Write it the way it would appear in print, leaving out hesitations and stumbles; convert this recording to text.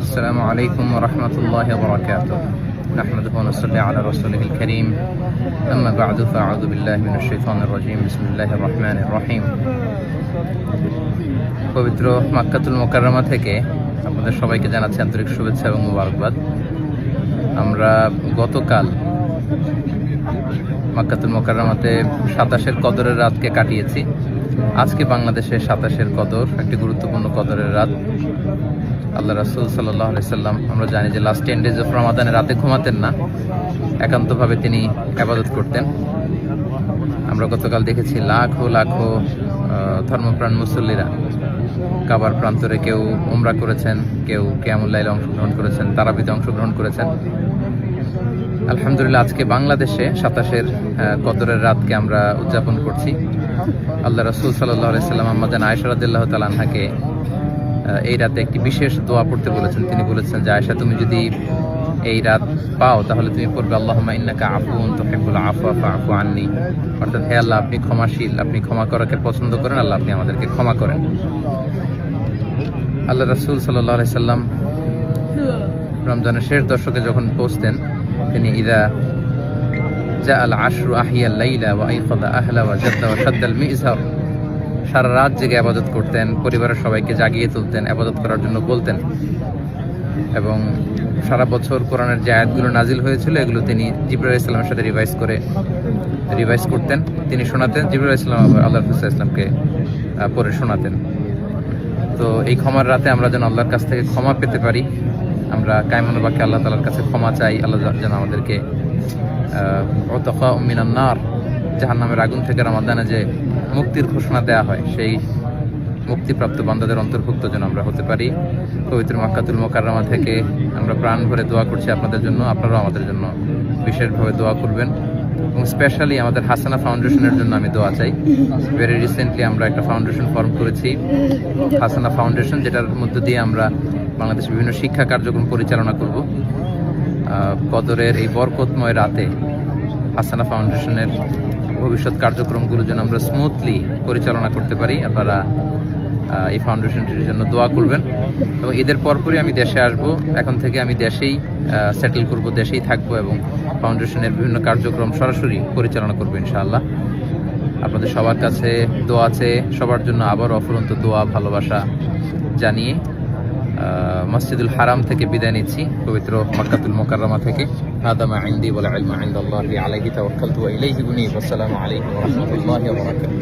السلام عليكم ورحمة الله وبركاته. نحمده ونصلي على رسوله الكريم. أما بعد فأعوذ بالله من الشيطان الرجيم. بسم الله الرحمن الرحيم. পবিত্র মক্কাতুল মুকাররমা থেকে আপনাদের সবাইকে জানাচ্ছি আন্তরিক শুভেচ্ছা এবং মোবারকবাদ। আমরা গতকাল মক্কাতুল মুকাররমাতে 27-এর কদরের রাতকে কাটিয়েছি। আজকে বাংলাদেশে 27-এর কদর, একটি গুরুত্বপূর্ণ কদরের রাত। আল্লাহ রাসূল সাল্লাল্লাহু আলাইহি সাল্লাম, আমরা জানি যে লাস্ট 10 ডেজ অফ রমাদানে রাতে ঘুমাতেন না, একান্তভাবে তিনি ইবাদত করতেন। আমরা গতকাল দেখেছি লাখো লাখো ধর্মপ্রাণ মুসল্লিরা কাবার প্রান্তরে কেউ উমরা করেছেন, কেউ কিয়ামুল লাইলে অংশগ্রহণ করেছেন, তারাবিতে অংশগ্রহণ করেছেন। আলহামদুলিল্লাহ, আজকে বাংলাদেশে 27-এর কদরের রাতকে আমরা উদযাপন করছি। আল্লাহ রাসূল সাল্লাল্লাহু আলাইহি সাল্লাম আম্মাজান আয়েশা রাদিয়াল্লাহু তাআলা আনহাকে এই রাতে একটি বিশেষ দোয়া পড়তে বলেছেন। তিনি বলেছেন যে, আয়েশা, তুমি যদি এই রাত পাও তাহলে তুমি পড়বে আল্লাহুম্মা ইন্নাকা আফুউন তুহিব্বুল আফওয়া ফাআফু আন্নী। অর্থাৎ, হে আল্লাহ, আপনি ক্ষমাশীল, আপনি ক্ষমা করাকে পছন্দ করেন, আল্লাহ আপনি আমাদেরকে ক্ষমা করেন। আল্লাহ রাসূল সাল্লাল্লাহু আলাইহি সাল্লাম রমজানের শেষ দশকে যখন পৌঁছতেন, তিনি ইদা জাআল আশরু আহিয়াল লাইলা ওয়া আইকাযা আহলা ওয়া জাদ্দা ওয়া শাদ্দাল মিযহার, সারা রাত জেগে ইবাদত করতেন, পরিবারের সবাইকে জাগিয়ে তুলতেন, ইবাদত করার জন্য বলতেন। এবং সারা বছর কোরআনের যে আয়াতগুলো নাজিল হয়েছিল এগুলো তিনি জিবরাইল আলাইহিস সালামের সাথে রিভাইজ করতেন, তিনি শোনাতেন। জিবরাইল আলাইহিস সালাম আল্লাহ রাসূল সাল্লাল্লাহু আলাইহি ওয়াসাল্লামকে পড়ে শোনাতেন। তো এই ক্ষমার রাতে আমরা যেন আল্লাহর কাছ থেকে ক্ষমা পেতে পারি, আমরা কায়মান বাক্যে আল্লাহ তাআলার কাছে ক্ষমা চাই। আল্লাহ যেন আমাদেরকে উতাকা মিনান নার, জাহান্নামের আগুন থেকে রমাদানে যে মুক্তির ঘোষণা দেওয়া হয়, সেই মুক্তিপ্রাপ্ত বান্দাদের অন্তর্ভুক্ত যেন আমরা হতে পারি। পবিত্র মক্কাতুল মুকাররমা থেকে আমরা প্রাণ ভরে দোয়া করছি আপনাদের জন্য, আপনারাও আমাদের জন্য বিশেষভাবে দোয়া করবেন। এবং স্পেশালি আমাদের হাসানা ফাউন্ডেশনের জন্য আমি দোয়া চাই। ভেরি রিসেন্টলি আমরা একটা ফাউন্ডেশন ফর্ম করেছি, হাসানা ফাউন্ডেশন, যেটার মধ্য দিয়ে আমরা বাংলাদেশের বিভিন্ন শিক্ষা কার্যক্রম পরিচালনা করব। কদরের এই বরকতময় রাতে হাসানা ফাউন্ডেশনের ভবিষ্যৎ কার্যক্রমগুলো যেন আমরা স্মুথলি পরিচালনা করতে পারি। আপনারা এই ফাউন্ডেশনটির জন্য দোয়া করবেন। এবং ঈদের পরপরই আমি দেশে আসব, এখন থেকে আমি দেশেই সেটেল করব, দেশেই থাকবো এবং ফাউন্ডেশনের বিভিন্ন কার্যক্রম সরাসরি পরিচালনা করবো ইনশাআল্লাহ। আপনাদের সবার কাছে দোয়া আছে, সবার জন্য আবার অফুরন্ত দোয়া ভালোবাসা জানিয়ে মসজিদুল হারাম থেকে বিদায় নিচ্ছি, পবিত্র মক্কাতুল মুকাররমা থেকে। হাদা মা ইনদি ওয়াল ইলমু ইনদাল্লাহি আলাইহি তাওয়াক্কালতু ওয়া ইলাইহি উনীব। আসসালামু আলাইকুম ওয়া রাহমাতুল্লাহি ওয়া বারাকাতুহু।